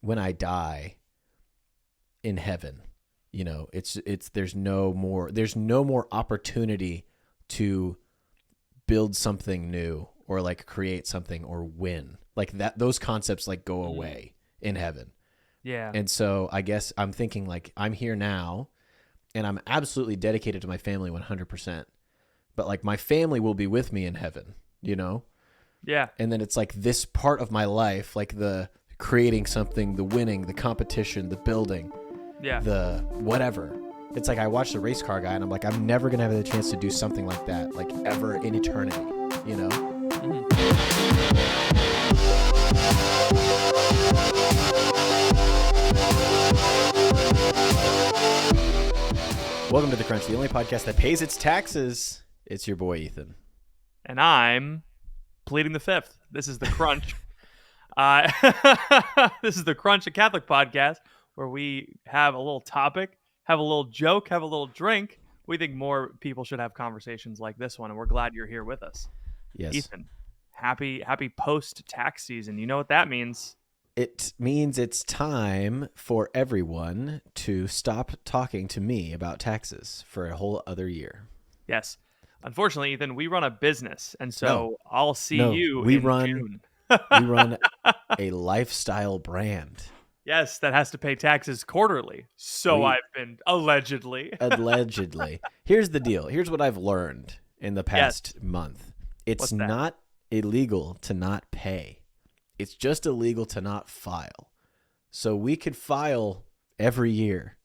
when I die in heaven, there's no more opportunity to build something new or like create something or win. Like that, those concepts like go away in heaven. Yeah. And so I guess I'm thinking like I'm here now and I'm absolutely dedicated to my family 100%. But like my family will be with me in heaven, Yeah. And then it's like this part of my life, like the creating something, the winning, the competition, the building, Yeah. the whatever. It's like I watch the race car guy and I'm like, I'm never going to have the chance to do something like that, like ever in eternity, Welcome to The Crunch, the only podcast that pays its taxes. It's your boy, Ethan. And I'm pleading the fifth. This is The Crunch. This is The Crunch, a Catholic podcast where we have a little topic, have a little joke, have a little drink. We think more people should have conversations like this one, and we're glad you're here with us. Yes. Ethan, happy post-tax season. You know what that means. It means it's time for everyone to stop talking to me about taxes for a whole other year. Yes. Unfortunately, Ethan, we run a business, and so I'll see you in June. We run a lifestyle brand. Yes, that has to pay taxes quarterly. So I've been allegedly. Here's the deal. Here's what I've learned in the past month. It's not illegal to not pay. It's just illegal to not file. So we could file every year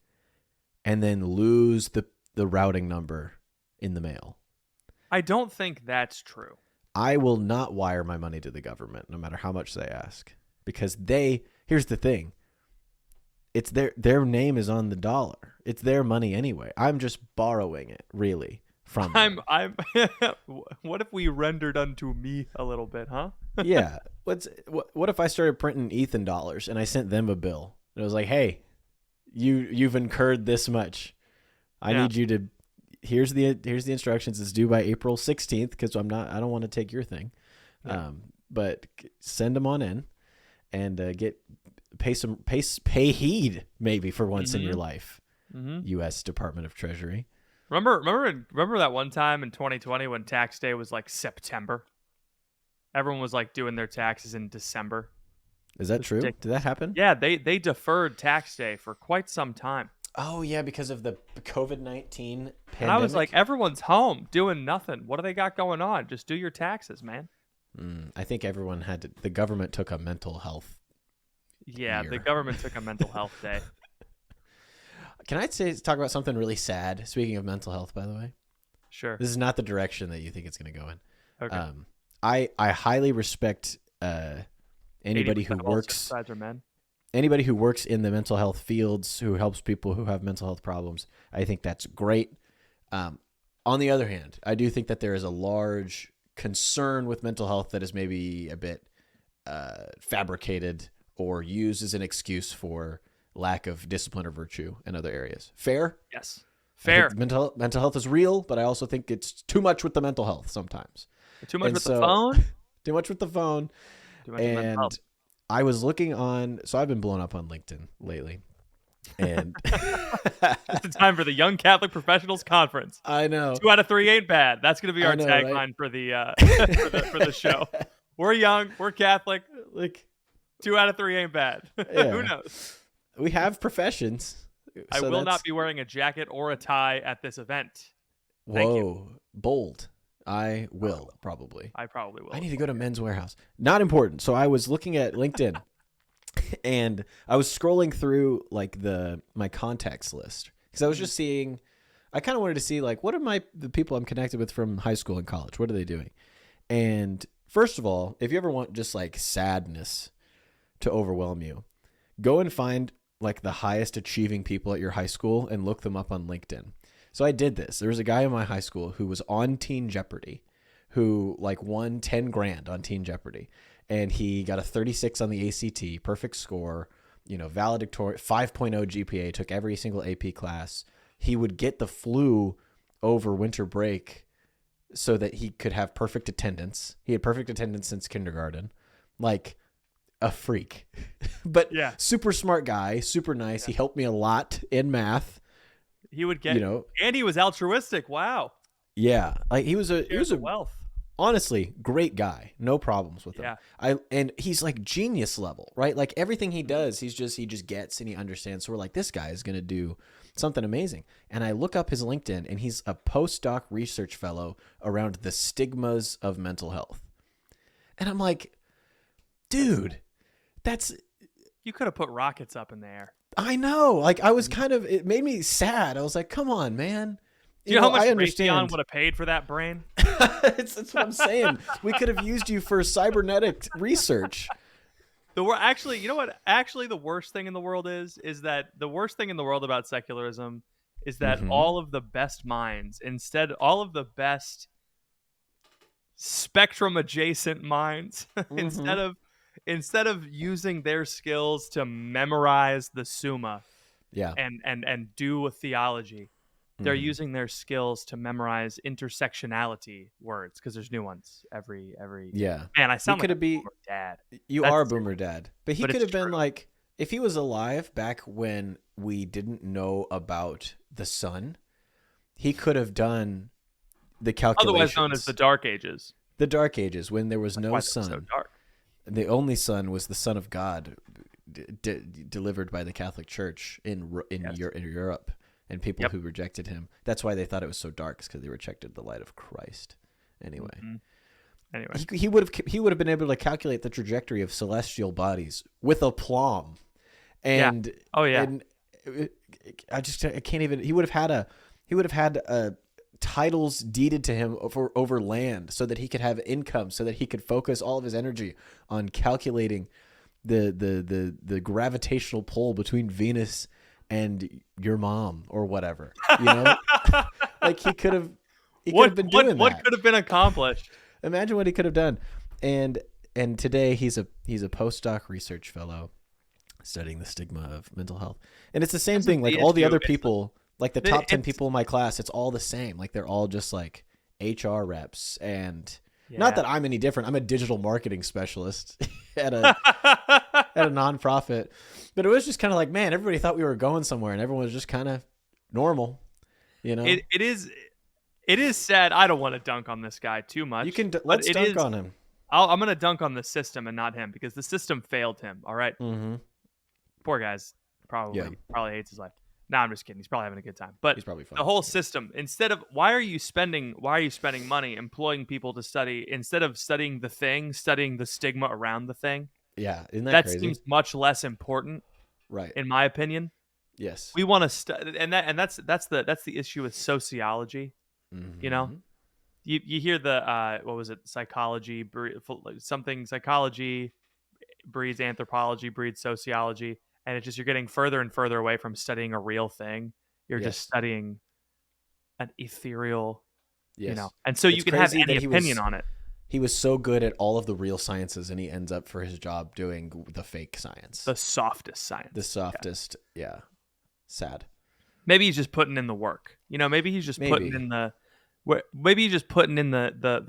and then lose the routing number in the mail. I don't think that's true. I will not wire my money to the government no matter how much they ask, because here's the thing. It's their name is on the dollar. It's their money anyway. I'm just borrowing it, really, from them. What if we rendered unto me a little bit, huh? Yeah. What if I started printing Ethan dollars and I sent them a bill? And it was like, hey, you've incurred this much. I need you to here's the instructions. It's due by April 16th because I don't want to take your thing. Yeah. But send them on in and pay heed maybe for once in your life. U.S. Department of Treasury. Remember that one time in 2020 when tax day was like September? Everyone was like doing their taxes in December. Is that true? Did that happen? Yeah, they deferred tax day for quite some time. Oh yeah, because of the COVID-19 pandemic. And I was like, everyone's home doing nothing. What do they got going on? Just do your taxes, man. I think everyone the government took a mental health. Yeah, year. The government took a mental health day. Can I talk about something really sad? Speaking of mental health, by the way. Sure. This is not the direction that you think it's going to go in. Okay. I highly respect anybody who works. Anybody who works in the mental health fields, who helps people who have mental health problems. I think that's great. On the other hand, I do think that there is a large concern with mental health that is maybe a bit fabricated or used as an excuse for lack of discipline or virtue in other areas. Fair? Yes. Fair. Mental health is real, but I also think it's too much with the mental health sometimes. Too much with the phone? Too much with the phone. Too much with mental health. I was looking so I've been blown up on LinkedIn lately. And it's the time for the Young Catholic Professionals Conference. I know. 2 out of 3 ain't bad. That's going to be our tagline, right? for the show. We're young, we're Catholic. Like 2 out of 3 ain't bad. Yeah. Who knows? We have professions. I will not be wearing a jacket or a tie at this event. Whoa, bold. I will probably. I probably will. I need to go to Men's Warehouse. Not important. So I was looking at LinkedIn and I was scrolling through like my contacts list because I was just seeing. I kind of wanted to see like what are the people I'm connected with from high school and college. What are they doing? And first of all, if you ever want just like sadness to overwhelm you, go and find like the highest achieving people at your high school and look them up on LinkedIn. So I did this. There was a guy in my high school who was on Teen Jeopardy, who like won 10 grand on Teen Jeopardy. And he got a 36 on the ACT, perfect score, valedictorian, 5.0 GPA, took every single AP class. He would get the flu over winter break so that he could have perfect attendance. He had perfect attendance since kindergarten. Like a freak, but Yeah. super smart guy, super nice. He helped me a lot in math. He would get, and he was altruistic. Wow. Yeah, like he was Shares the wealth. honestly great guy. No problems with him. Yeah. And he's like genius level, right? Like everything he does, he just gets and he understands. So we're like, this guy is gonna do something amazing. And I look up his LinkedIn, and he's a postdoc research fellow around the stigmas of mental health. And I'm like, dude, You could have put rockets up in the air. I know. Like I was it made me sad. I was like, come on, man. Do you know how much Raytheon would have paid for that brain? That's what I'm saying. We could have used you for cybernetic research. Actually, you know what? Actually, the worst thing in the world is that the worst thing in the world about secularism is that all of the best minds, all of the best spectrum adjacent minds, instead of using their skills to memorize the Summa, and do a theology, they're using their skills to memorize intersectionality words, because there's new ones every Man, I sound like a boomer dad. You are a boomer dad, but he could have been like, if he was alive back when we didn't know about the sun, he could have done the calculations. Otherwise known as the Dark Ages. The Dark Ages, when there was no sun. So dark. The only son was the Son of God, delivered by the Catholic Church in Europe, and people who rejected him. That's why they thought it was so dark, because they rejected the light of Christ. Anyway, he would have been able to calculate the trajectory of celestial bodies with aplomb, and and I can't even. He would have had titles deeded to him over land, so that he could have income, so that he could focus all of his energy on calculating the gravitational pull between Venus and your mom or whatever, like he could have been doing that. What could have been accomplished? Imagine what he could have done. And today he's a postdoc research fellow studying the stigma of mental health. And it's the same thing, like all the other people, like the top 10 people in my class, it's all the same. Like they're all just like HR reps, and not that I'm any different. I'm a digital marketing specialist at a nonprofit, but it was just kind of like, man, everybody thought we were going somewhere, and everyone was just kind of normal, It is sad. I don't want to dunk on this guy too much. You can let's dunk on him. I'm going to dunk on the system and not him, because the system failed him. All right. Mm-hmm. Poor guy's probably hates his life. No, I'm just kidding. He's probably having a good time. But he's probably fine. The whole system, instead of why are you spending money employing people to study, instead of studying the thing, studying the stigma around the thing? Yeah, isn't that crazy? Seems much less important, right? In my opinion. Yes. We want to study, and that's the issue with sociology. Mm-hmm. You hear the what was it? Psychology breeds anthropology, breeds sociology. And it's just, you're getting further and further away from studying a real thing. You're just studying an ethereal, and so you can have any opinion on it. He was so good at all of the real sciences, and he ends up for his job doing the fake science. The softest science. The softest, Sad. Maybe he's just putting in the work. Maybe he's just putting in the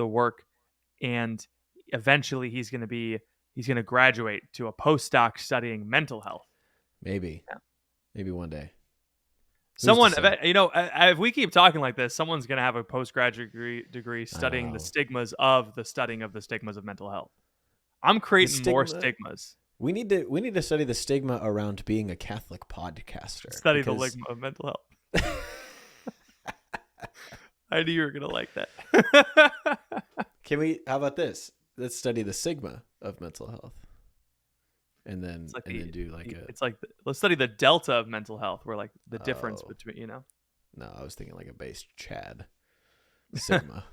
work, and eventually he's going to graduate to a postdoc studying mental health. Maybe one day. Someone, if we keep talking like this, someone's going to have a postgraduate degree studying the stigmas of mental health. I'm creating more stigmas. We need to study the stigma around being a Catholic podcaster. Study the ligma of mental health. I knew you were going to like that. How about this? Let's study the sigma of mental health. And then let's study the delta of mental health, where like the difference between, No, I was thinking like a base Chad. Sigma.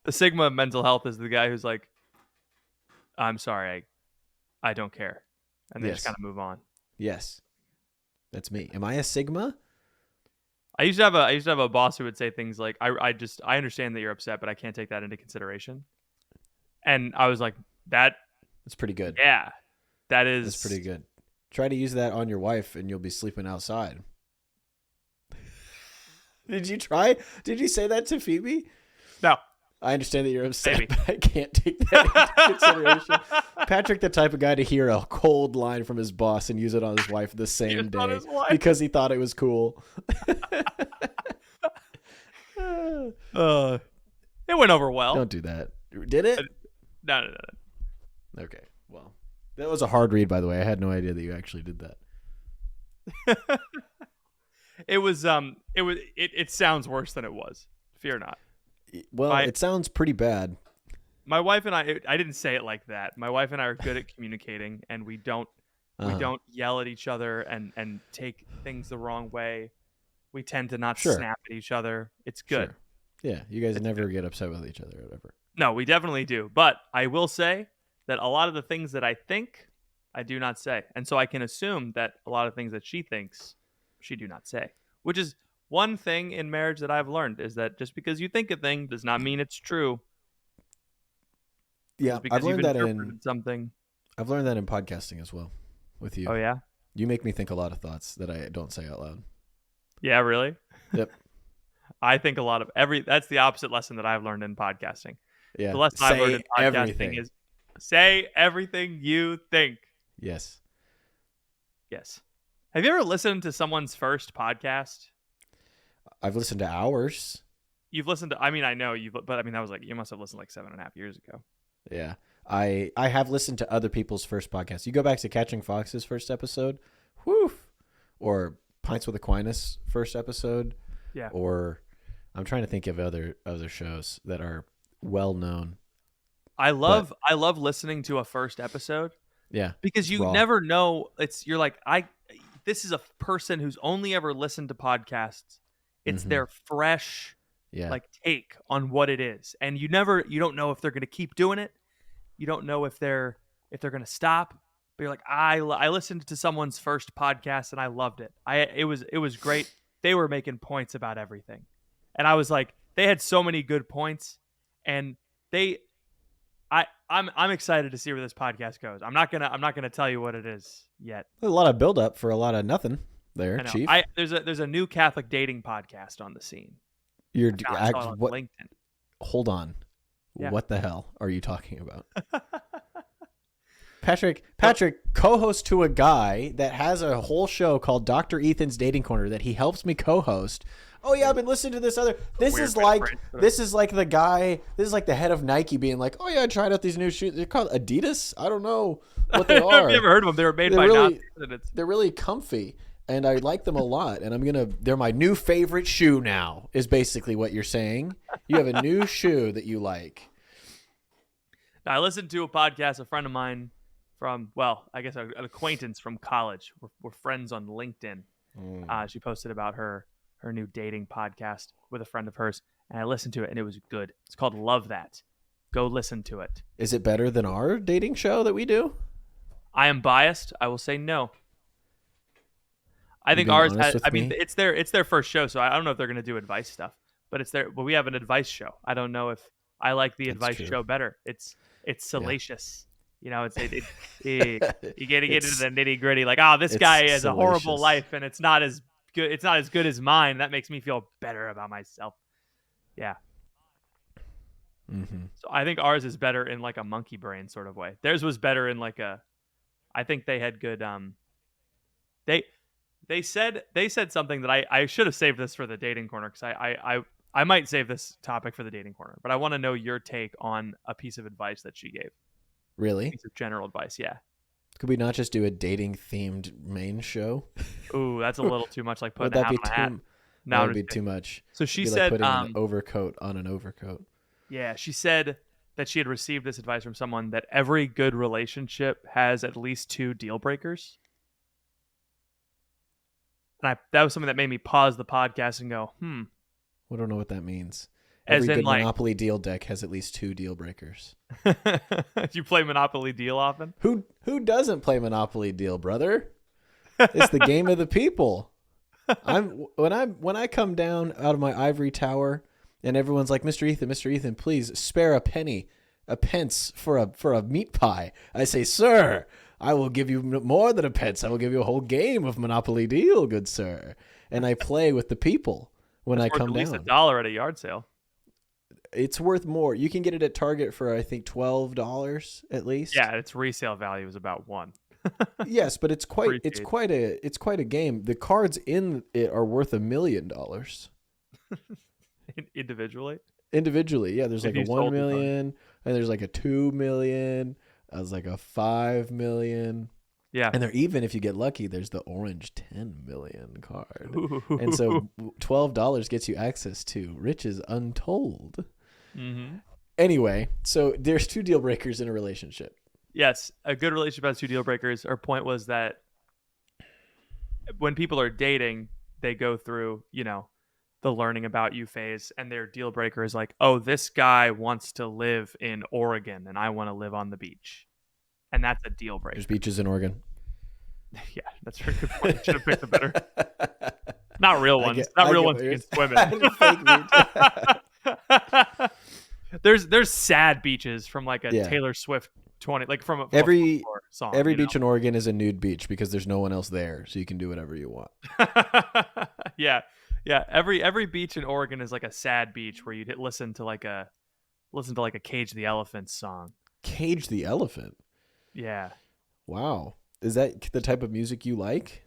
The sigma of mental health is the guy who's like, I'm sorry, I don't care. And they just kind of move on. Yes. That's me. Am I a sigma? I used to have a boss who would say things like, I understand that you're upset, but I can't take that into consideration. And I was like, that's pretty good. Yeah. That's pretty good. Try to use that on your wife, and you'll be sleeping outside. Did you try? Did you say that to Phoebe? No. I understand that you're upset, but I can't take that into consideration. Patrick, the type of guy to hear a cold line from his boss and use it on his wife the same day because he thought it was cool. It went over well. Don't do that. Did it? No. Okay. Well, that was a hard read, by the way. I had no idea that you actually did that. It sounds worse than it was. Fear not. Well, it sounds pretty bad. My wife and I didn't say it like that. My wife and I are good at communicating, and we don't yell at each other and take things the wrong way. We tend to not snap at each other. It's good. Sure. Yeah, you guys never get upset with each other or whatever. No, we definitely do. But I will say that a lot of the things that I think, I do not say. And so I can assume that a lot of things that she thinks, she do not say. Which is one thing in marriage that I've learned, is that just because you think a thing does not mean it's true. Yeah, I've learned that in something. I've learned that in podcasting as well with you. Oh, yeah? You make me think a lot of thoughts that I don't say out loud. Yeah, really? Yep. I think a lot of that's the opposite lesson that I've learned in podcasting. Yeah. The lesson I've learned in podcasting is say everything you think. Yes. Yes. Have you ever listened to someone's first podcast? I've listened to ours. You've listened to, I mean, I know you've, but I mean, that was like, you must have listened like 7.5 years ago. Yeah. I have listened to other people's first podcasts. You go back to Catching Fox's first episode, whew, or Pints with Aquinas first episode. Yeah. Or I'm trying to think of other shows that are well known. I love listening to a first episode. Yeah. Because you never know. You're like, this is a person who's only ever listened to podcasts. It's their fresh take on what it is. And you don't know if they're going to keep doing it. You don't know if they're going to stop. But you're like, I listened to someone's first podcast and I loved it. It was great. They were making points about everything. And I was like, they had so many good points, and I'm excited to see where this podcast goes. I'm not gonna tell you what it is yet. A lot of build up for a lot of nothing there, Chief. There's a new Catholic dating podcast on the scene. What? LinkedIn. Hold on. Yeah. What the hell are you talking about? Patrick, co-host to a guy that has a whole show called Dr. Ethan's Dating Corner that he helps me co-host. Oh yeah, I've been listening to this other. This is like the guy. This is like the head of Nike being like, oh yeah, I tried out these new shoes. They're called Adidas. I don't know what they are. I've never heard of them. They were made by Nazis. They're really comfy, and I like them a lot. And they're my new favorite shoe now. Is basically what you're saying. You have a new shoe that you like. Now, I listened to a podcast. A friend of mine from, I guess an acquaintance from college. We're friends on LinkedIn. She posted about her new dating podcast with a friend of hers, and I listened to it, and it was good. It's called Love That. Go listen to it. Is it better than our dating show that we do? I am biased. I will say no. I think ours it's their first show, so I don't know if they're going to do advice stuff, but we have an advice show. I don't know if I like the advice show better. It's salacious. Yeah. You got to get into the nitty gritty. Like, this guy has a horrible life, and it's not as good. It's not as good as mine. That makes me feel better about myself. Yeah. Mm-hmm. So I think ours is better in like a monkey brain sort of way. Theirs was better in like I think they had good. They said something that I should have saved this for the dating corner, because I might save this topic for the dating corner, but I want to know your take on a piece of advice that she gave. Really? A piece of general advice, yeah. Could we not just do a dating themed main show? Ooh, that's a little too much like putting a hat on a hat. That would be too much. So she said, like putting an overcoat on an overcoat. Yeah, she said that she had received this advice from someone that every good relationship has at least 2 deal breakers. And that was something that made me pause the podcast and go, I don't know what that means. Every good Monopoly deal deck has at least 2 deal breakers. Do you play Monopoly Deal often? Who doesn't play Monopoly Deal, brother? It's the game of the people. When I come down out of my ivory tower and everyone's like, Mr. Ethan, please spare a pence for a meat pie. I say, sir, I will give you more than a pence. I will give you a whole game of Monopoly Deal, good sir. And I play with the people when I come at least down. $1 at a yard sale. It's worth more. You can get it at Target for I think $12 at least. Yeah, its resale value is about $1. Yes, but it's quite a game. The cards in it are worth $1 million. Individually? Individually, yeah. There's like a 1 million, and there's like a 2 million. There's like a 5 million. Yeah. And even if you get lucky, there's the orange 10 million card. And so $12 gets you access to riches untold. Mm-hmm. Anyway, so there's 2 deal breakers in a relationship. Yes, a good relationship has 2 deal breakers. Our point was that when people are dating, they go through, the learning about you phase, and their deal breaker is like, oh, this guy wants to live in Oregon and I want to live on the beach. And that's a deal breaker. There's beaches in Oregon. Yeah, that's a very good point. Should have picked the better. Not real ones. Not real ones you can swim in. There's sad beaches from like a Taylor Swift 20, like from a every song. Every beach in Oregon is a nude beach because there's no one else there, so you can do whatever you want. Yeah. Every beach in Oregon is like a sad beach where you'd listen to like a Cage the Elephant song. Cage the Elephant. Yeah. Wow. Is that the type of music you like?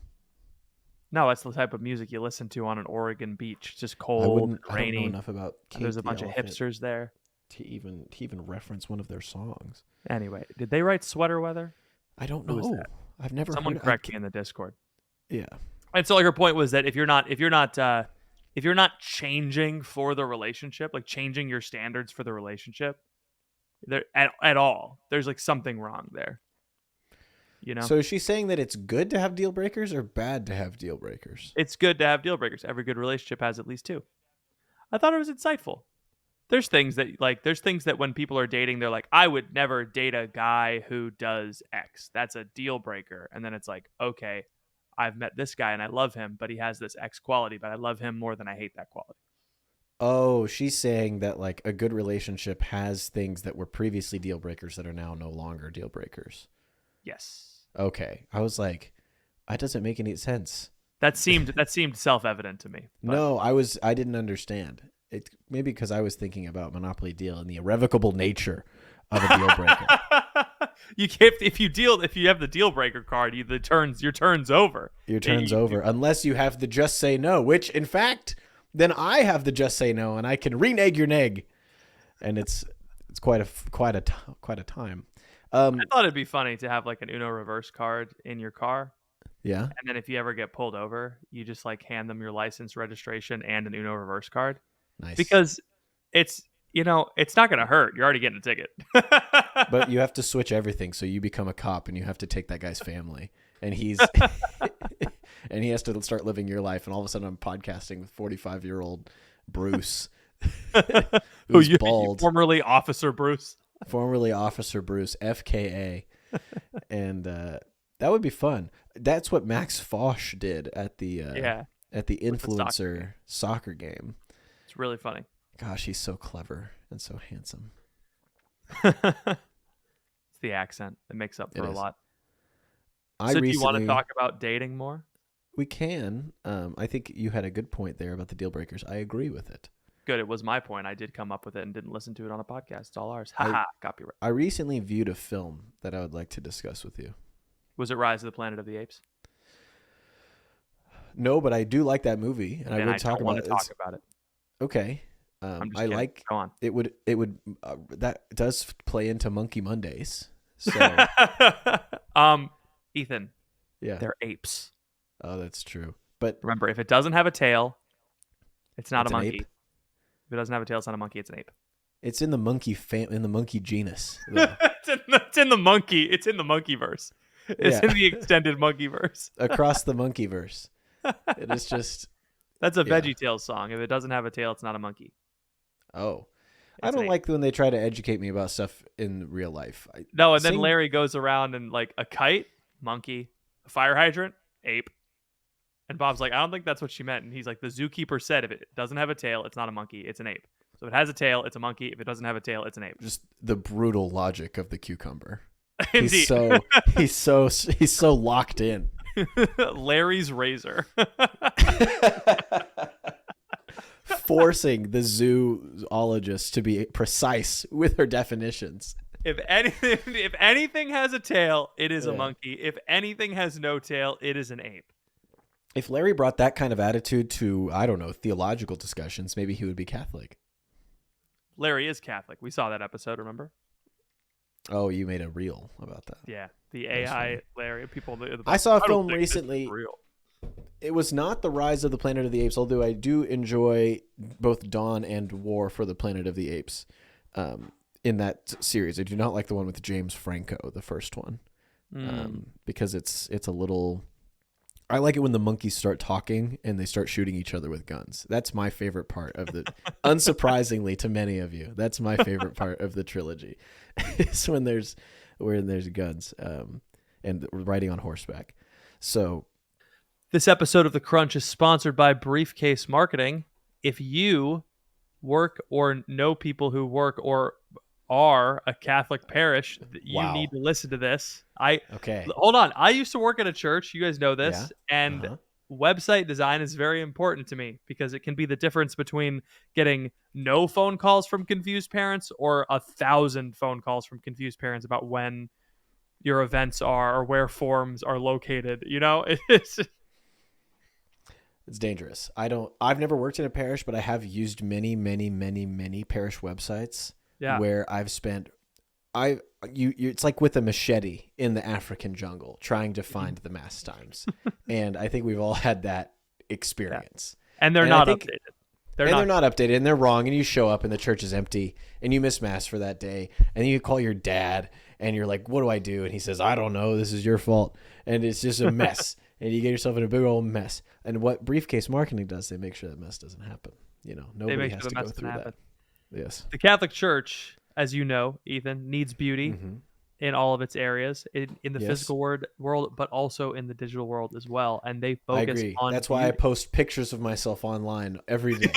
No, that's the type of music you listen to on an Oregon beach. It's just cold, rainy. I don't know enough about Cage There's a bunch of hipsters there to even reference one of their songs. Anyway, did they write Sweater Weather? I don't know. I've never. Someone correct me in the Discord. Yeah. And so like her point was that if you're not changing for the relationship, like changing your standards for the relationship, there at all, there's like something wrong there. So is she saying that it's good to have deal breakers or bad to have deal breakers? It's good to have deal breakers. Every good relationship has at least 2. I thought it was insightful. There's things that when people are dating, they're like, I would never date a guy who does X. That's a deal breaker. And then it's like, okay, I've met this guy and I love him, but he has this X quality, but I love him more than I hate that quality. Oh, she's saying that like a good relationship has things that were previously deal breakers that are now no longer deal breakers. Yes. Okay. I was like, that doesn't make any sense. That seemed self-evident to me. But... No, I didn't understand. It maybe because I was thinking about Monopoly Deal and the irrevocable nature of a deal breaker. You can't if you have the deal breaker card, your turn's over. Your turn's over unless you have the just say no, which in fact, then I have the just say no and I can renege your neg. And it's quite a time. I thought it'd be funny to have like an Uno reverse card in your car. Yeah. And then if you ever get pulled over, you just like hand them your license, registration, and an Uno reverse card. Nice. Because it's not going to hurt. You're already getting a ticket. But you have to switch everything. So you become a cop and you have to take that guy's family. And he has to start living your life. And all of a sudden I'm podcasting with 45-year-old Bruce. Who's bald. Formerly Officer Bruce. Formerly Officer Bruce, FKA. And that would be fun. That's what Max Fosh did at the influencer soccer game. It's really funny. Gosh, he's so clever and so handsome. It's the accent that makes up for a lot. Do you want to talk about dating more? We can. I think you had a good point there about the deal breakers. I agree with it. Good. It was my point. I did come up with it and didn't listen to it on a podcast. It's all ours. Haha, copyright. I recently viewed a film that I would like to discuss with you. Was it Rise of the Planet of the Apes? No, but I do like that movie, and I would talk about it. Okay. I like. Go on. It would that does play into Monkey Mondays. So Ethan. Yeah. They're apes. Oh, that's true. But remember, if it doesn't have a tail, it's not a monkey. Ape? If it doesn't have a tail, it's not a monkey, it's an ape. It's in the monkey in the monkey genus. It's in the monkey. It's in the monkeyverse. It's in the extended monkeyverse. Across the monkeyverse. It is just. That's a VeggieTales song. If it doesn't have a tail, it's not a monkey. Oh. I don't like when they try to educate me about stuff in real life. Then Larry goes around and like a kite, monkey, a fire hydrant, ape. And Bob's like, I don't think that's what she meant. And he's like, the zookeeper said if it doesn't have a tail, it's not a monkey, it's an ape. So if it has a tail, it's a monkey. If it doesn't have a tail, it's an ape. Just the brutal logic of the cucumber. Indeed. He's so locked in. Larry's razor. forcing the zoologist to be precise with her definitions. If anything has a tail, it is a monkey. If anything has no tail, it is an ape. If Larry brought that kind of attitude to, I don't know, theological discussions, maybe he would be Catholic. Larry is Catholic. We saw that episode, remember? Oh, you made a reel about that. Yeah, the AI Larry. People. I saw a film recently. It was not The Rise of the Planet of the Apes, although I do enjoy both Dawn and War for the Planet of the Apes in that series. I do not like the one with James Franco, the first one, because it's a little... I like it when the monkeys start talking and they start shooting each other with guns. That's my favorite part of the... unsurprisingly to many of you, that's my favorite part of the trilogy. It's when there's guns and riding on horseback. So... This episode of The Crunch is sponsored by Briefcase Marketing. If you work or know people who work or are a Catholic parish, you need to listen to this. Hold on. I used to work at a church. You guys know this. Yeah. And website design is very important to me because it can be the difference between getting no phone calls from confused parents or 1,000 phone calls from confused parents about when your events are or where forms are located. You know, It's dangerous. I've never worked in a parish, but I have used many parish websites where I've spent, it's like with a machete in the African jungle trying to find the mass times. And I think we've all had that experience. Yeah. And they're not updated. They're not updated and they're wrong. And you show up and the church is empty and you miss mass for that day. And then you call your dad and you're like, what do I do? And he says, I don't know. This is your fault. And it's just a mess. And you get yourself in a big old mess. And what Briefcase Marketing does, they make sure that mess doesn't happen. You know, nobody has to go through that. Yes. The Catholic Church, as you know, Ethan, needs beauty in all of its areas, in the physical world, but also in the digital world as well. And they focus on That's why I post pictures of myself online every day.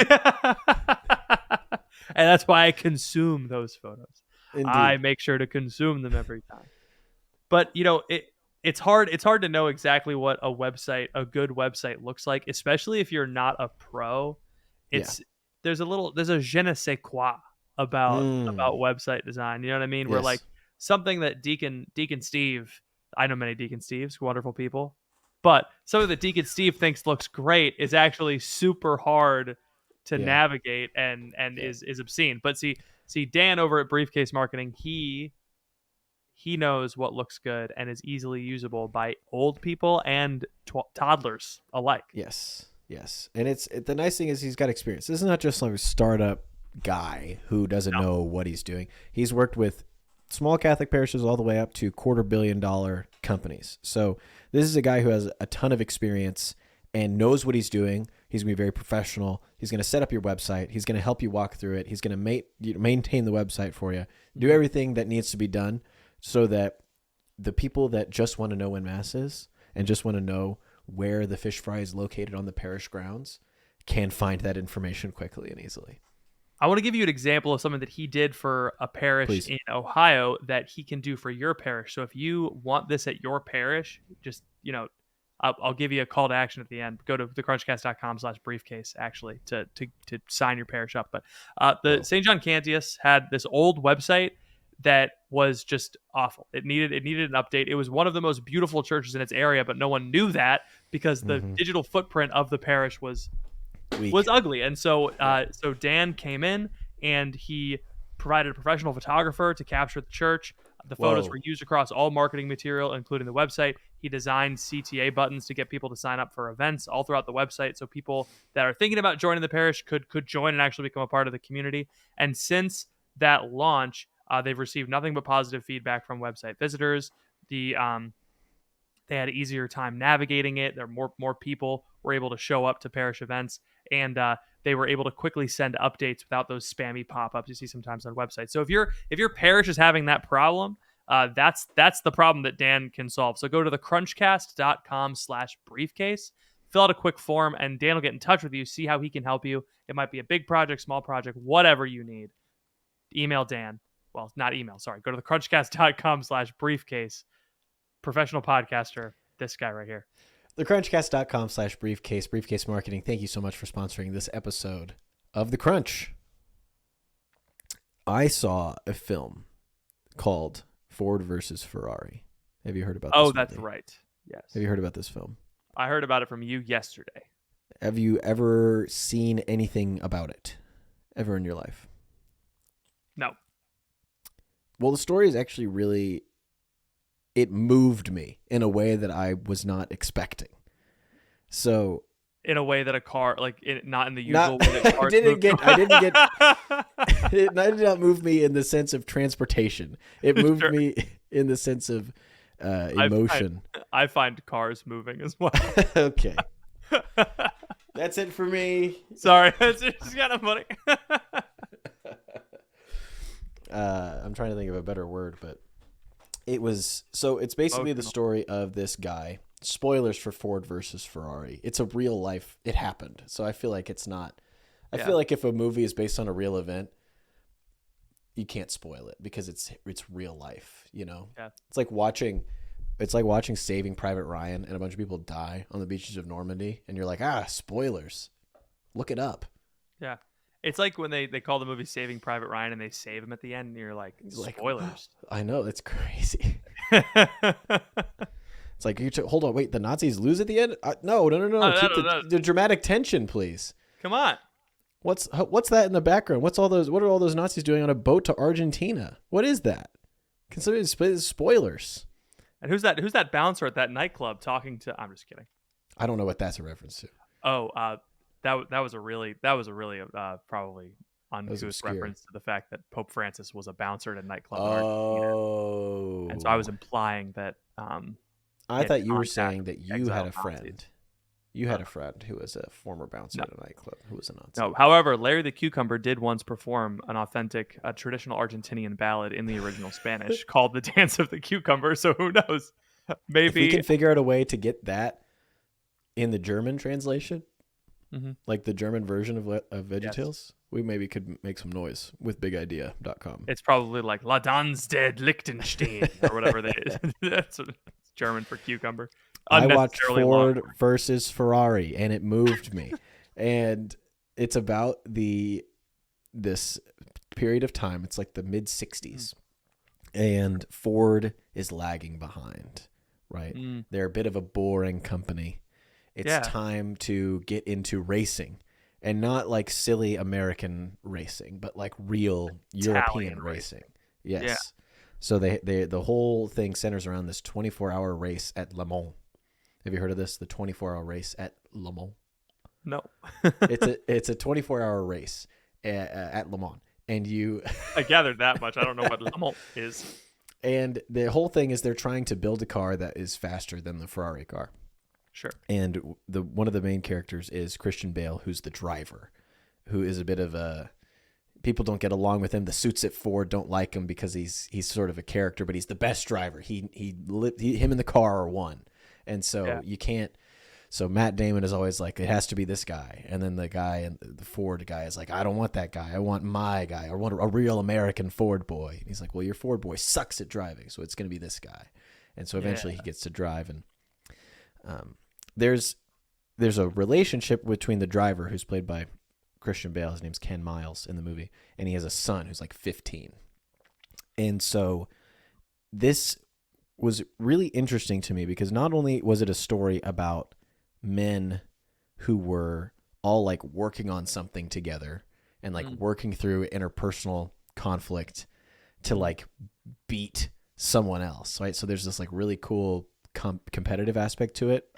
And that's why I consume those photos. Indeed. I make sure to consume them every time. But, you know, it's hard to know exactly what a good website looks like, especially if you're not a pro. There's a je ne sais quoi about website design. You know what I mean? Where like something that Deacon Steve, I know many Deacon Steves, wonderful people, but something that Deacon Steve thinks looks great is actually super hard to navigate and is obscene. But see Dan over at Briefcase Marketing, he knows what looks good and is easily usable by old people and toddlers alike. Yes. And the nice thing is he's got experience. This is not just like a startup guy who doesn't know what he's doing. He's worked with small Catholic parishes all the way up to $250 million companies. So this is a guy who has a ton of experience and knows what he's doing. He's going to be very professional. He's going to set up your website. He's going to help you walk through it. He's going to maintain the website for you, do everything that needs to be done so that the people that just want to know when Mass is and just want to know where the fish fry is located on the parish grounds can find that information quickly and easily. I want to give you an example of something that he did for a parish in Ohio that he can do for your parish. So if you want this at your parish, just, you know, I'll give you a call to action at the end. Go to thecrunchcast.com/briefcase actually to sign your parish up. But St. John Cantius had this old website that was just awful. It needed an update. It was one of the most beautiful churches in its area, but no one knew that because the digital footprint of the parish was ugly. And so Dan came in and he provided a professional photographer to capture the church. The photos were used across all marketing material, including the website. He designed CTA buttons to get people to sign up for events all throughout the website, so people that are thinking about joining the parish could join and actually become a part of the community. And since that launch, they've received nothing but positive feedback from website visitors. They had an easier time navigating it. There more people were able to show up to parish events, and they were able to quickly send updates without those spammy pop-ups you see sometimes on websites. So if your parish is having that problem, that's the problem that Dan can solve. So go to thecrunchcast.com/briefcase, fill out a quick form, and Dan will get in touch with you, see how he can help you. It might be a big project, small project, whatever you need. Email Dan. Well, not email, sorry. Go to thecrunchcast.com/briefcase. Professional podcaster, this guy right here. Thecrunchcast.com/briefcase, Briefcase Marketing. Thank you so much for sponsoring this episode of the crunch. I saw a film called Ford versus Ferrari. Have you heard about this? Oh, that's right. Yes. Have you heard about this film? I heard about it from you yesterday. Have you ever seen anything about it ever in your life? No. Well, the story is actually really, it moved me in a way that I was not expecting. So, in a way that a car, like not in the usual way that cars I didn't get it did not move me in the sense of transportation. It moved me in the sense of emotion. I find cars moving as well. Okay. That's it for me. Sorry, it's just kind of funny. I'm trying to think of a better word, but it's basically the story of this guy. Spoilers for Ford versus Ferrari. It's a real life. It happened. So I feel like it's not. I feel like if a movie is based on a real event, you can't spoil it because it's real life. You know. Yeah. It's like watching Saving Private Ryan and a bunch of people die on the beaches of Normandy, and you're like, spoilers. Look it up. Yeah. It's like when they call the movie Saving Private Ryan and they save him at the end, and you're like, spoilers. I know, that's crazy. It's like, hold on, wait, the Nazis lose at the end? No. Keep the dramatic tension, please. Come on. What's that in the background? What are all those Nazis doing on a boat to Argentina? What is that? Consider spoilers. And who's that bouncer at that nightclub talking to? I'm just kidding. I don't know what that's a reference to. Oh, that was a really probably uncouth reference to the fact that Pope Francis was a bouncer at a nightclub in Argentina. And so I was implying that. I thought you were saying that you had a friend. Nazis. You had a friend who was a former bouncer at a nightclub who was a Nazi. No, however, Larry the Cucumber did once perform an authentic, traditional Argentinian ballad in the original Spanish called "The Dance of the Cucumber." So who knows? Maybe if we can figure out a way to get that in the German translation, like the German version of VeggieTales, we maybe could make some noise with BigIdea.com. It's probably like "La Danse de Liechtenstein" or whatever they. That's German for cucumber. I watched Ford versus Ferrari, and it moved me. And it's about this period of time. It's like the mid 60s, and Ford is lagging behind. Right? They're a bit of a boring company. It's time to get into racing, and not like silly American racing, but like real European racing. Yes. Yeah. So the whole thing centers around this 24-hour race at Le Mans. Have you heard of this? The 24-hour race at Le Mans? No. it's a 24-hour race at Le Mans, and I gathered that much. I don't know what Le Mans is. And the whole thing is they're trying to build a car that is faster than the Ferrari car. Sure. And one of the main characters is Christian Bale, who's the driver, who is a bit of a. People don't get along with him. The suits at Ford don't like him because he's sort of a character, but he's the best driver. Him and the car are one, and so you can't. So Matt Damon is always like, it has to be this guy, and then the guy and the Ford guy is like, I don't want that guy. I want my guy. I want a real American Ford boy. And he's like, well, your Ford boy sucks at driving, so it's going to be this guy. And so eventually he gets to drive, and there's a relationship between the driver, who's played by Christian Bale, his name's Ken Miles in the movie, and he has a son who's like 15. And so this was really interesting to me because not only was it a story about men who were all like working on something together and like working through interpersonal conflict to like beat someone else, right? So there's this like really cool competitive aspect to it.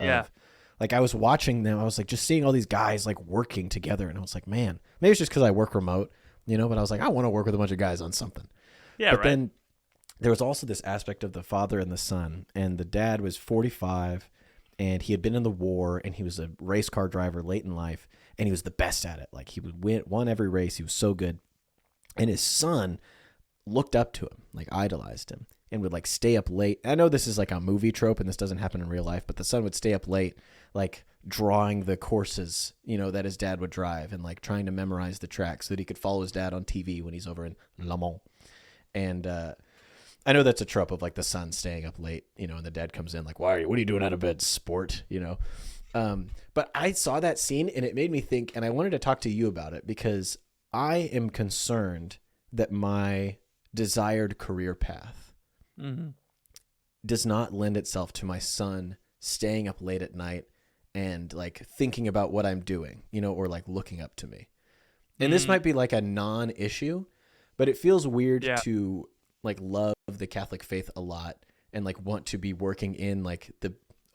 Like I was watching them, I was like just seeing all these guys like working together, and I was like, man, maybe it's just because I work remote, but I was like, I want to work with a bunch of guys on something. Yeah, but then there was also this aspect of the father and the son, and the dad was 45, and he had been in the war, and he was a race car driver late in life, and he was the best at it. Like he would won every race, he was so good. And his son looked up to him, like idolized him, and would like stay up late. I know this is like a movie trope and this doesn't happen in real life, but the son would stay up late, like drawing the courses, that his dad would drive, and like trying to memorize the track so that he could follow his dad on TV when he's over in Le Mans. And I know that's a trope of like the son staying up late, and the dad comes in like, what are you doing out of bed, sport, But I saw that scene and it made me think, and I wanted to talk to you about it because I am concerned that my desired career path does not lend itself to my son staying up late at night and like thinking about what I'm doing, or like looking up to me. And this might be like a non-issue, but it feels weird to like love the Catholic faith a lot and like want to be working in like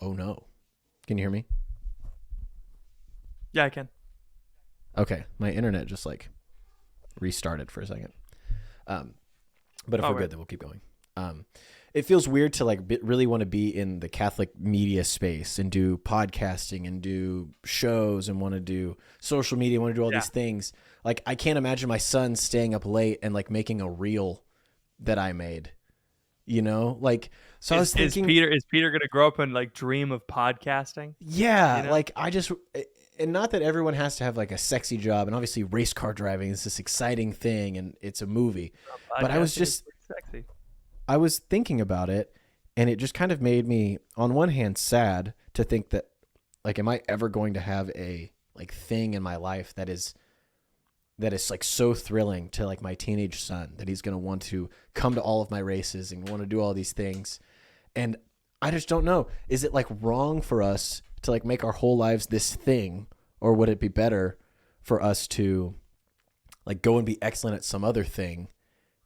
oh no. Can you hear me? Yeah, I can. Okay. My internet just like restarted for a second. But if we're good, then we'll keep going. It feels weird to like really want to be in the Catholic media space and do podcasting and do shows and want to do social media, want to do all these things. Like I can't imagine my son staying up late and like making a reel that I made, like, so I was thinking, is Peter going to grow up and like dream of podcasting? Yeah. Like and not that everyone has to have like a sexy job, and obviously race car driving is this exciting thing and it's a movie, but I was just sexy. I was thinking about it, and it just kind of made me, on one hand, sad to think that, like, am I ever going to have a like thing in my life that is like so thrilling to like my teenage son that he's going to want to come to all of my races and want to do all these things. And I just don't know. Is it like wrong for us to like make our whole lives this thing, or would it be better for us to like go and be excellent at some other thing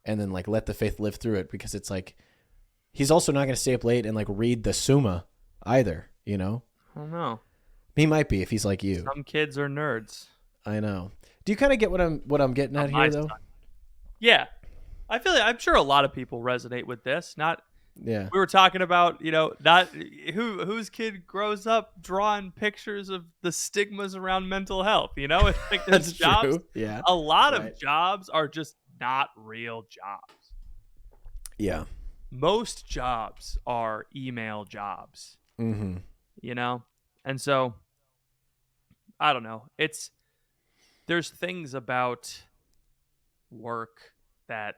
and then like let the faith live through it? Because it's like, he's also not going to stay up late and like read the Summa either, I don't know. He might be if he's like you. Some kids are nerds. I know. Do you kind of get what I'm getting at here though? Yeah. I'm sure a lot of people resonate with this. We were talking about, not whose kid grows up drawing pictures of the stigmas around mental health, It's like there's jobs. True. Yeah. A lot of jobs are just not real jobs. Yeah. Most jobs are email jobs. Mm-hmm. And so I don't know. There's things about work that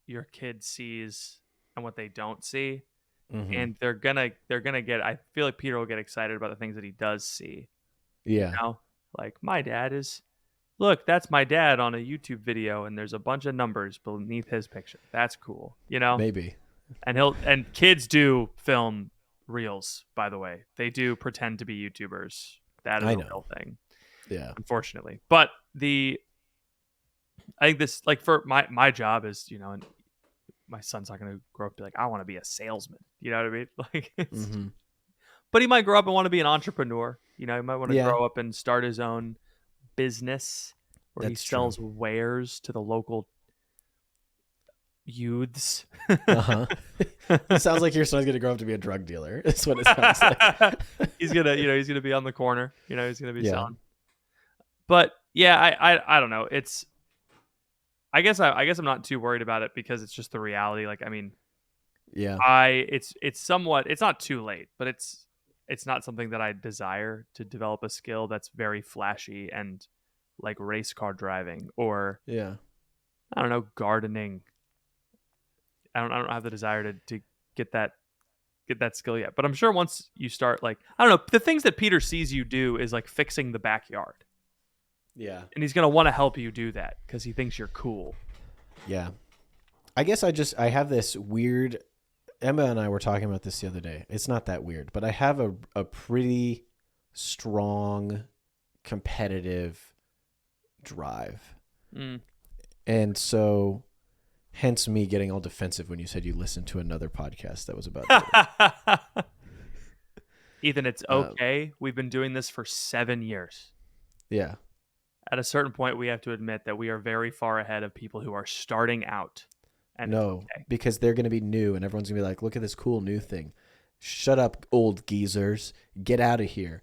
your kid sees and what they don't see. Mm-hmm. And they're gonna get, I feel like Peter will get excited about the things that he does see. Yeah. Like my dad look, that's my dad on a YouTube video and there's a bunch of numbers beneath his picture. That's cool. Maybe. And kids do film reels, by the way. They do pretend to be YouTubers. That is a real thing. Yeah. Unfortunately. But I think this, like, for my job is, and my son's not going to grow up and be like, I want to be a salesman. You know what I mean? Like, but he might grow up and want to be an entrepreneur. He might want to grow up and start his own business where he sells wares to the local youths. It sounds like your son's going to grow up to be a drug dealer. That's what it sounds like. He's going to be on the corner. He's going to be selling. But yeah, I don't know. I guess I'm not too worried about it because it's just the reality. Like, I mean, it's somewhat, it's not too late, but it's not something that I desire to develop a skill that's very flashy and like race car driving or I don't know, gardening. I don't have the desire to get that skill yet. But I'm sure once you start, like, I don't know, the things that Peter sees you do is like fixing the backyard. Yeah. And he's going to want to help you do that because he thinks you're cool. Yeah. I guess I have this weird, Emma and I were talking about this the other day. It's not that weird, but I have a pretty strong competitive drive. And so hence me getting all defensive when you said you listened to another podcast that was about that. Ethan, it's okay. We've been doing this for 7 years. Yeah. At a certain point, we have to admit that we are very far ahead of people who are starting out. And no, because they're going to be new and everyone's going to be like, look at this cool new thing. Shut up, old geezers. Get out of here.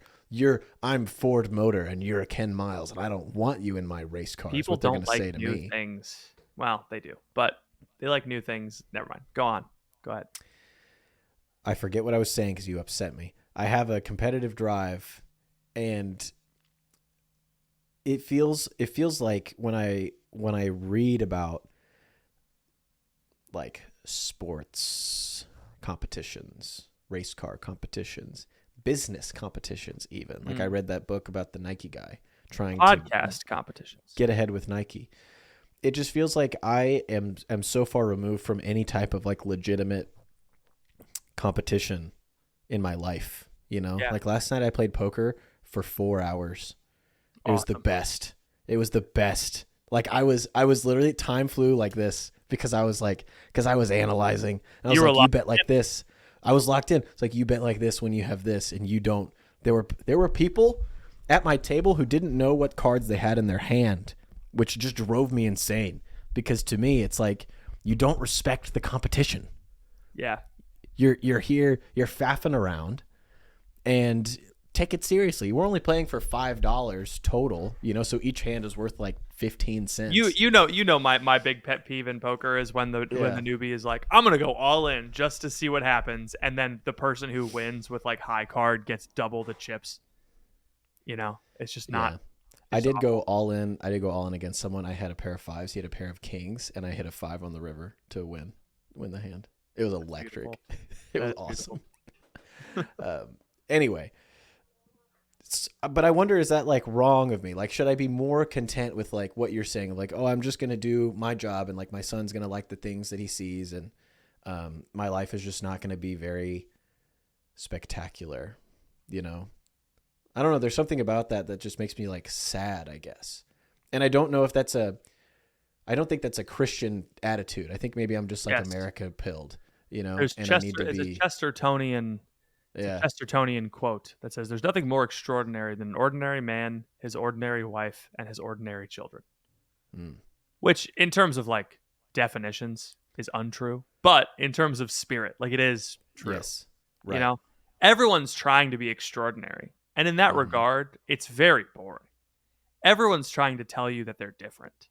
I'm Ford Motor and you're a Ken Miles and I don't want you in my race car. People don't like new things. Well, they do, but they like new things. Never mind. Go on. Go ahead. I forget what I was saying because you upset me. I have a competitive drive and it feels like when I read about like sports competitions, race car competitions, business competitions even. Like I read that book about the Nike guy trying podcast competitions, get ahead with Nike. It just feels like I am so far removed from any type of like legitimate competition in my life, you know? Yeah. Like last night I played poker for 4 hours. It was the best. It was the best. Like I was literally, time flew like this because I was analyzing. And I was like, you bet like this. I was locked in. It's like, you bet like this when you have this and you don't. There were people at my table who didn't know what cards they had in their hand, which just drove me insane because to me, it's like, you don't respect the competition. Yeah. You're here, you're faffing around, and take it seriously. We're only playing for $5 total, you know, so each hand is worth like 15 cents. You know my big pet peeve in poker is when the newbie is like, I'm gonna go all in just to see what happens, and then the person who wins with like high card gets double the chips. You know, it's just not. Yeah. I did go all in. I did go all in against someone. I had a pair of fives. He had a pair of kings, and I hit a 5 on the river to win the hand. It was electric. It was awesome. Anyway, but I wonder, is that like wrong of me? Like, should I be more content with like what you're saying? Like, oh, I'm just going to do my job and like my son's going to like the things that he sees. And my life is just not going to be very spectacular, you know? I don't know. There's something about that just makes me like sad, I guess. And I don't know if I don't think that's a Christian attitude. I think maybe I'm just like America pilled, you know? There's and Chestertonian quote that says, "There's nothing more extraordinary than an ordinary man, his ordinary wife, and his ordinary children." Which, in terms of like definitions, is untrue, but in terms of spirit, like it is true. Yes, right. You know, everyone's trying to be extraordinary, and in that regard, it's very boring. Everyone's trying to tell you that they're different.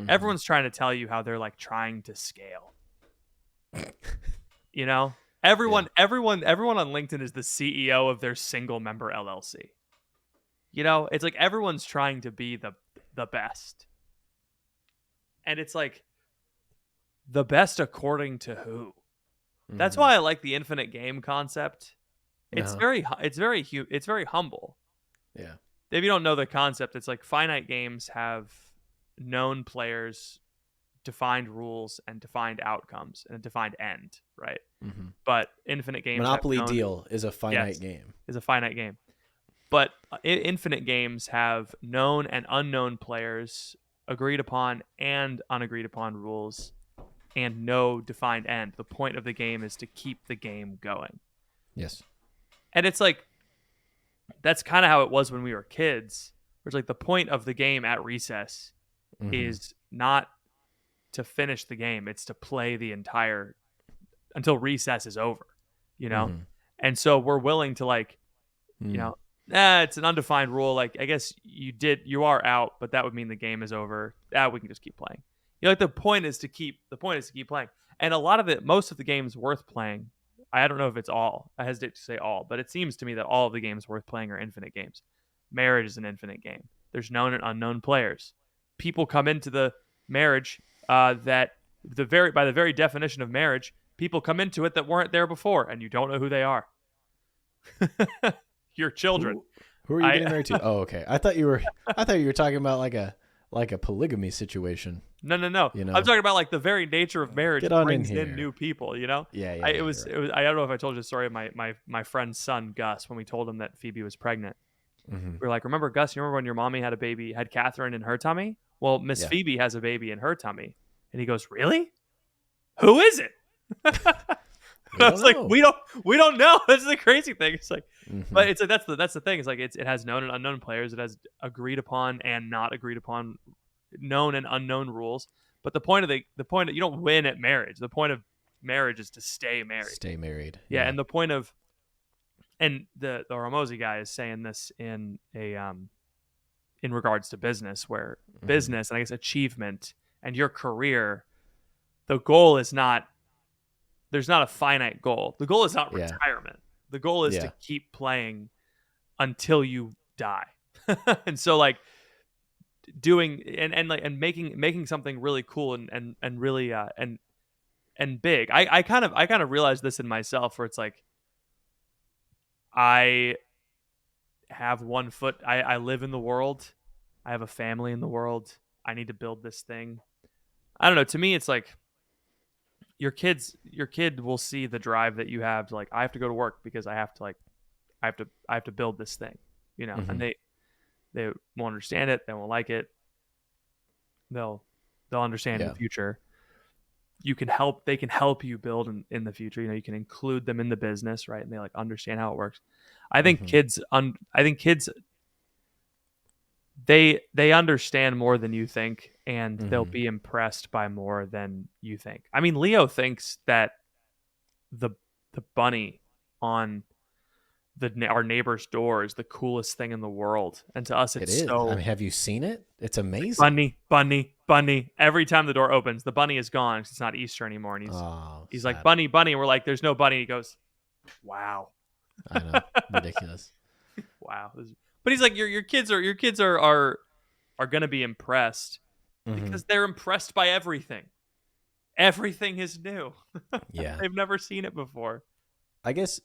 Everyone's trying to tell you how they're like trying to scale. You know, everyone on LinkedIn is the CEO of their single member LLC. You know, it's like everyone's trying to be the best. And it's like, the best according to who? That's why I like the infinite game concept. It's very humble. Yeah. If you don't know the concept, it's like finite games have known players, defined rules, and defined outcomes, and a defined end, right? But infinite games, Monopoly Deal is a finite game. Is a finite game. But infinite games have known and unknown players, agreed upon and unagreed upon rules, and no defined end. The point of the game is to keep the game going. Yes. And it's like, that's kind of how it was when we were kids. Where it's like the point of the game at recess is not to finish the game. It's to play the entire, until recess is over, you know? And so we're willing to like, you know, it's an undefined rule. Like, I guess you are out, but that would mean the game is over. We can just keep playing. You know, like the point is to keep playing. And a lot of it, most of the games worth playing, I don't know if it's all, I hesitate to say all, but it seems to me that all of the games worth playing are infinite games. Marriage is an infinite game. There's known and unknown players. People come into the marriage that by the very definition of marriage, people come into it that weren't there before, and you don't know who they are. Your children. Who are you getting married to? Oh, okay. I thought you were talking about like a polygamy situation. No. You know? I'm talking about like the very nature of marriage brings in new people, you know? Yeah. It was I don't know if I told you the story of my friend's son, Gus, when we told him that Phoebe was pregnant. We were like, remember, Gus, you remember when your mommy had a baby, had Catherine in her tummy? Well, Miss Phoebe has a baby in her tummy. And he goes, really? Who is it? I was like, we don't know. That's the crazy thing. It's like, but it's like, that's the thing. It's like, it has known and unknown players. It has agreed upon and not agreed upon, known and unknown rules. But the point of you don't win at marriage. The point of marriage is to stay married. Stay married. Yeah. And the point of, and the Hormozi guy is saying this in regards to business, where business and I guess achievement and your career, the goal is not, there's not a finite goal. The goal is not retirement. The goal is to keep playing until you die. And so like doing and making something really cool and really and big. I kind of realized this in myself, where it's like, I have one foot. I live in the world. I have a family in the world. I need to build this thing. I don't know. To me, it's like your kid will see the drive that you have to, like, I have to go to work because I have to, like, I have to build this thing, and they won't understand it. They won't like it. They'll understand in the future. They can help you build in the future. You can include them in the business, right? And they, like, understand how it works. I think kids they understand more than you think, and they'll be impressed by more than you think. I mean, Leo thinks that the bunny on our neighbor's door is the coolest thing in the world, and to us, It it's is. so. I mean, have you seen it? It's amazing. Bunny. Every time the door opens, the bunny is gone because it's not Easter anymore, and he's like, bunny. And we're like, there's no bunny. He goes, wow. I know, ridiculous. Wow. But he's like, your kids are gonna be impressed because they're impressed by everything. Everything is new. Yeah, they've never seen it before. I guess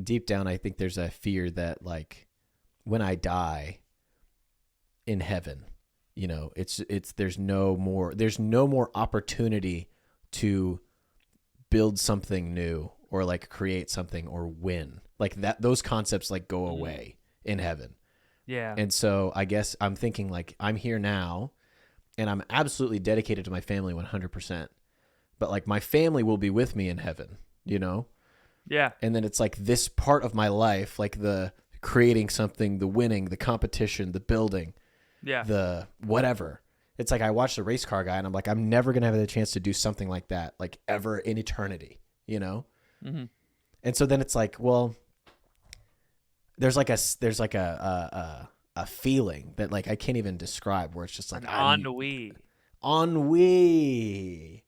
deep down, I think there's a fear that, like, when I die in heaven, there's no more opportunity to build something new or, like, create something or win, like that. Those concepts, like, go away in heaven. Yeah. And so I guess I'm thinking, like, I'm here now and I'm absolutely dedicated to my family 100%. But, like, my family will be with me in heaven, Yeah. And then it's like this part of my life, like the creating something, the winning, the competition, the building, the whatever. It's like I watch the race car guy and I'm like, I'm never going to have the chance to do something like that, like, ever in eternity, And so then it's like, well, there's like a feeling that, like, I can't even describe, where it's just like ennui.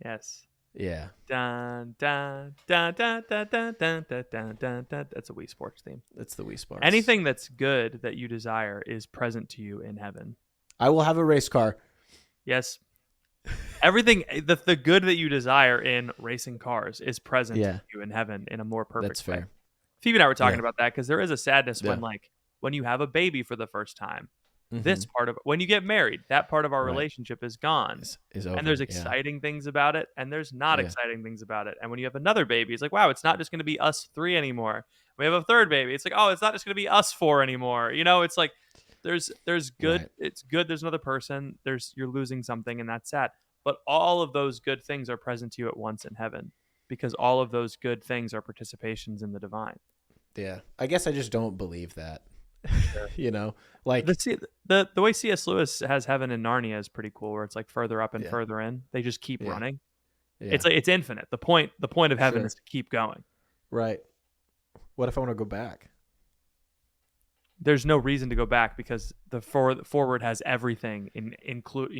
Yes. Yeah. Dun, dun, dun, dun, dun, dun, dun, dun, dun, dun, dun. That's a Wii Sports theme. That's the Wii Sports. Anything that's good that you desire is present to you in heaven. I will have a race car. Yes. Everything, the good that you desire in racing cars is present to you in heaven in a more perfect That's fair. way. Phoebe and I were talking about that because there is a sadness when you have a baby for the first time. This part of when you get married, that part of our relationship is gone. Is over. And there's exciting things about it, and there's not exciting things about it. And when you have another baby, it's like, wow, it's not just going to be us three anymore. We have a third baby. It's like, oh, it's not just going to be us four anymore. It's like there's good. Right. It's good. There's another person. You're losing something, and that's sad. But all of those good things are present to you at once in heaven, because all of those good things are participations in the divine. Yeah, I guess I just don't believe that. Like the way C.S. Lewis has heaven in Narnia is pretty cool, where it's like further up and further in. They just keep running. Yeah. It's like it's infinite. The point of heaven is to keep going. Right. What if I want to go back? There's no reason to go back because the forward has everything include.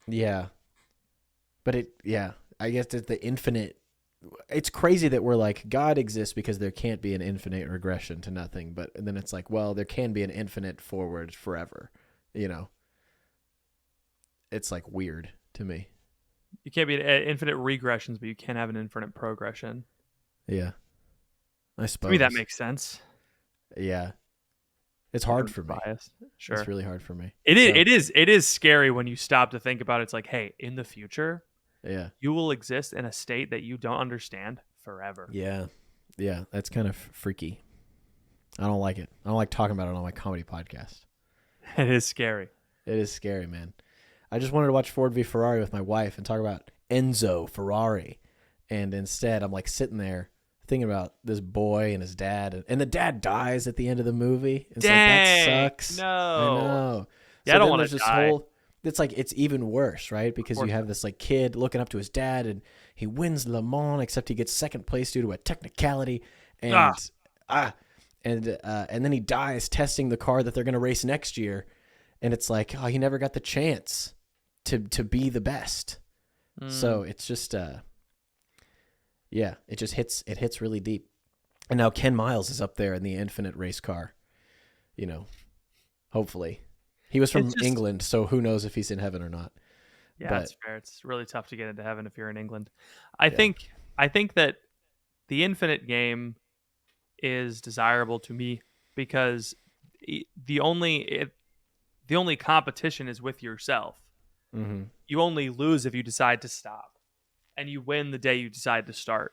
Yeah. But I guess it's the infinite. It's crazy that we're like, God exists because there can't be an infinite regression to nothing. But then it's like, well, there can be an infinite forward forever. It's like weird to me. You can't be infinite regressions, but you can have an infinite progression. Yeah. I suppose. To me, that makes sense. Yeah. It's hard for me. Biased. Sure. It's really hard for me. It is scary when you stop to think about it. It's like, hey, in the future, you will exist in a state that you don't understand forever. Yeah. Yeah. That's kind of freaky. I don't like it. I don't like talking about it on my comedy podcast. It is scary. It is scary, man. I just wanted to watch Ford v Ferrari with my wife and talk about Enzo Ferrari. And instead, I'm like sitting there thinking about this boy and his dad. And the dad dies at the end of the movie. It's Dang, like, that sucks. No. I know. Yeah, I don't want to die. It's like, it's even worse, right? Because you have this like kid looking up to his dad and he wins Le Mans, except he gets second place due to a technicality. And then he dies testing the car that they're going to race next year. And it's like, oh, he never got the chance to be the best. So it's just, it just hits really deep. And now Ken Miles is up there in the infinite race car, hopefully. He was from England, so who knows if he's in heaven or not. Yeah, that's fair. It's really tough to get into heaven if you're in England. I think that the infinite game is desirable to me because the only competition is with yourself. Mm-hmm. You only lose if you decide to stop, and you win the day you decide to start.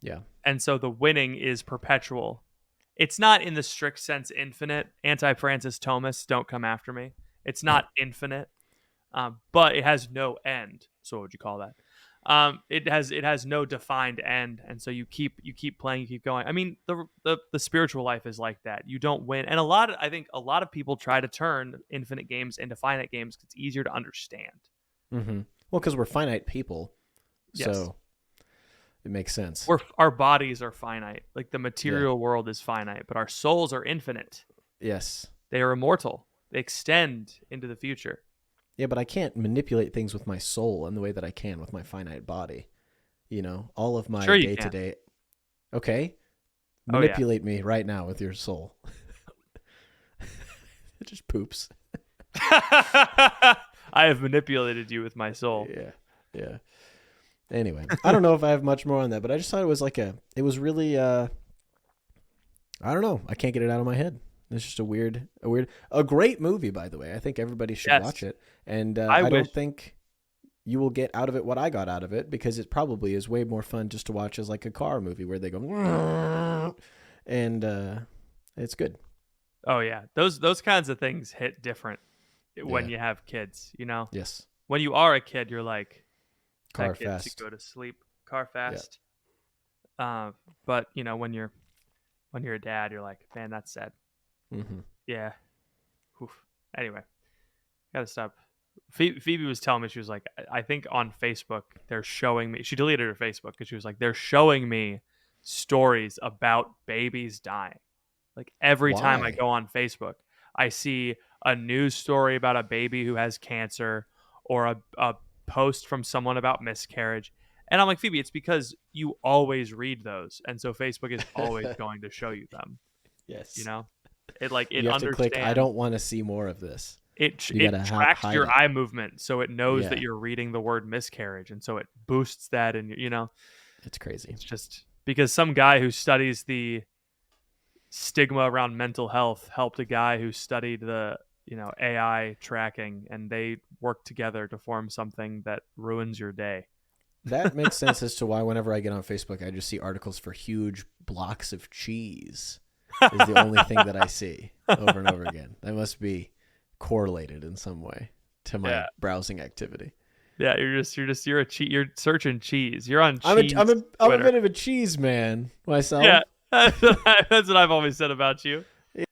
Yeah. And so the winning is perpetual. It's not in the strict sense infinite. Anti-Francis Thomas, don't come after me. It's not infinite, but it has no end. So what would you call that? It has no defined end, and so you keep playing, you keep going. I mean, the spiritual life is like that. You don't win, and I think a lot of people try to turn infinite games into finite games because it's easier to understand. Mm-hmm. Well, because we're finite people, Yes. So it makes sense. Our bodies are finite, like the material world is finite, but our souls are infinite. Yes, they are immortal. They extend into the future. Yeah, but I can't manipulate things with my soul in the way that I can with my finite body. You know, all of my day-to-day. Okay? Manipulate me right now with your soul. It just poops. I have manipulated you with my soul. Yeah. Anyway, I don't know if I have much more on that, but I just thought it was it was really, I don't know. I can't get it out of my head. It's just a great movie, by the way. I think everybody should watch it. And I don't think you will get out of it what I got out of it, because it probably is way more fun just to watch as like a car movie where they go, and it's good. Oh yeah. Those kinds of things hit different when you have kids, you know? Yes. When you are a kid, you're like, car fast. To go to sleep, car fast. Yeah. But you know, when you're a dad, you're like, man, that's sad. Mm-hmm. Yeah. Oof. Anyway, gotta stop. Phoebe was telling me, she was like, I think on Facebook they're showing me. She deleted her Facebook because she was like, they're showing me stories about babies dying. Like every time I go on Facebook, I see a news story about a baby who has cancer or a post from someone about miscarriage. And I'm like, Phoebe, it's because you always read those. And so Facebook is always going to show you them. Yes. You know? You have to click, I don't want to see more of this. It tracks your eye movement, so it knows that you're reading the word miscarriage, and so it boosts that, and you know, it's crazy. It's just because some guy who studies the stigma around mental health helped a guy who studied the AI tracking, and they work together to form something that ruins your day. That makes sense as to why whenever I get on Facebook, I just see articles for huge blocks of cheese. Is the only thing that I see over and over again. That must be correlated in some way to my browsing activity. Yeah, you're searching cheese. You're on cheese. I'm a bit of a cheese man myself. Yeah, that's what I've always said about you.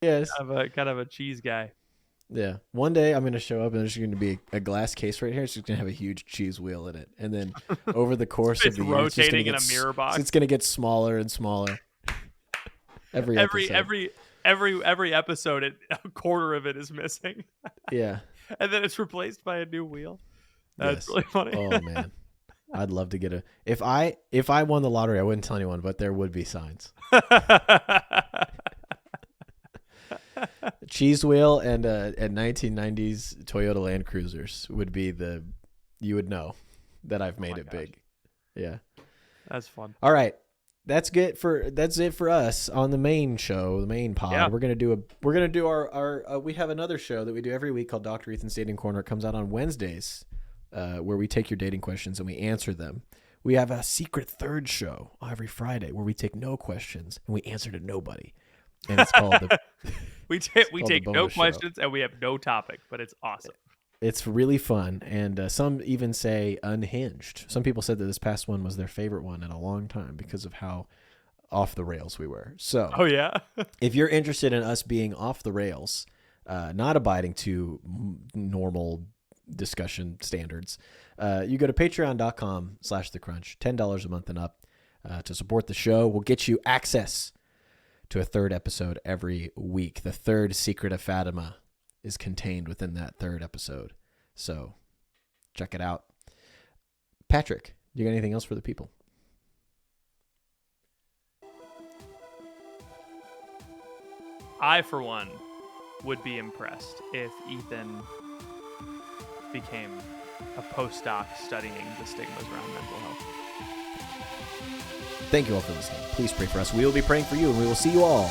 Yes, I'm a kind of a cheese guy. Yeah, one day I'm going to show up and there's going to be a glass case right here. It's just going to have a huge cheese wheel in it, and then over the course of the year, it's rotating in a mirror box. It's going to get smaller and smaller. Every episode, a quarter of it is missing. Yeah. And then it's replaced by a new wheel. That's really funny. Oh man, I'd love to get if I won the lottery, I wouldn't tell anyone, but there would be signs. Cheese wheel and 1990s Toyota Land Cruisers would be you would know that I've made it big. Yeah. That's fun. All right. That's it for us on the main show, the main pod. Yeah. We're gonna do our we have another show that we do every week called Dr. Ethan's Dating Corner. It comes out on Wednesdays, where we take your dating questions and we answer them. We have a secret third show every Friday where we take no questions and we answer to nobody, and it's called we take no questions and we have no topic, but it's awesome. It's really fun, and some even say unhinged. Some people said that this past one was their favorite one in a long time because of how off the rails we were. So, oh yeah, if you're interested in us being off the rails, not abiding to normal discussion standards, you go to patreon.com/thecrunch, $10 a month and up to support the show. We'll get you access to a third episode every week. The third secret of Fatima is contained within that third episode. So check it out. Patrick, you got anything else for the people? I, for one, would be impressed if Ethan became a postdoc studying the stigmas around mental health. Thank you all for listening. Please pray for us. We will be praying for you, and we will see you all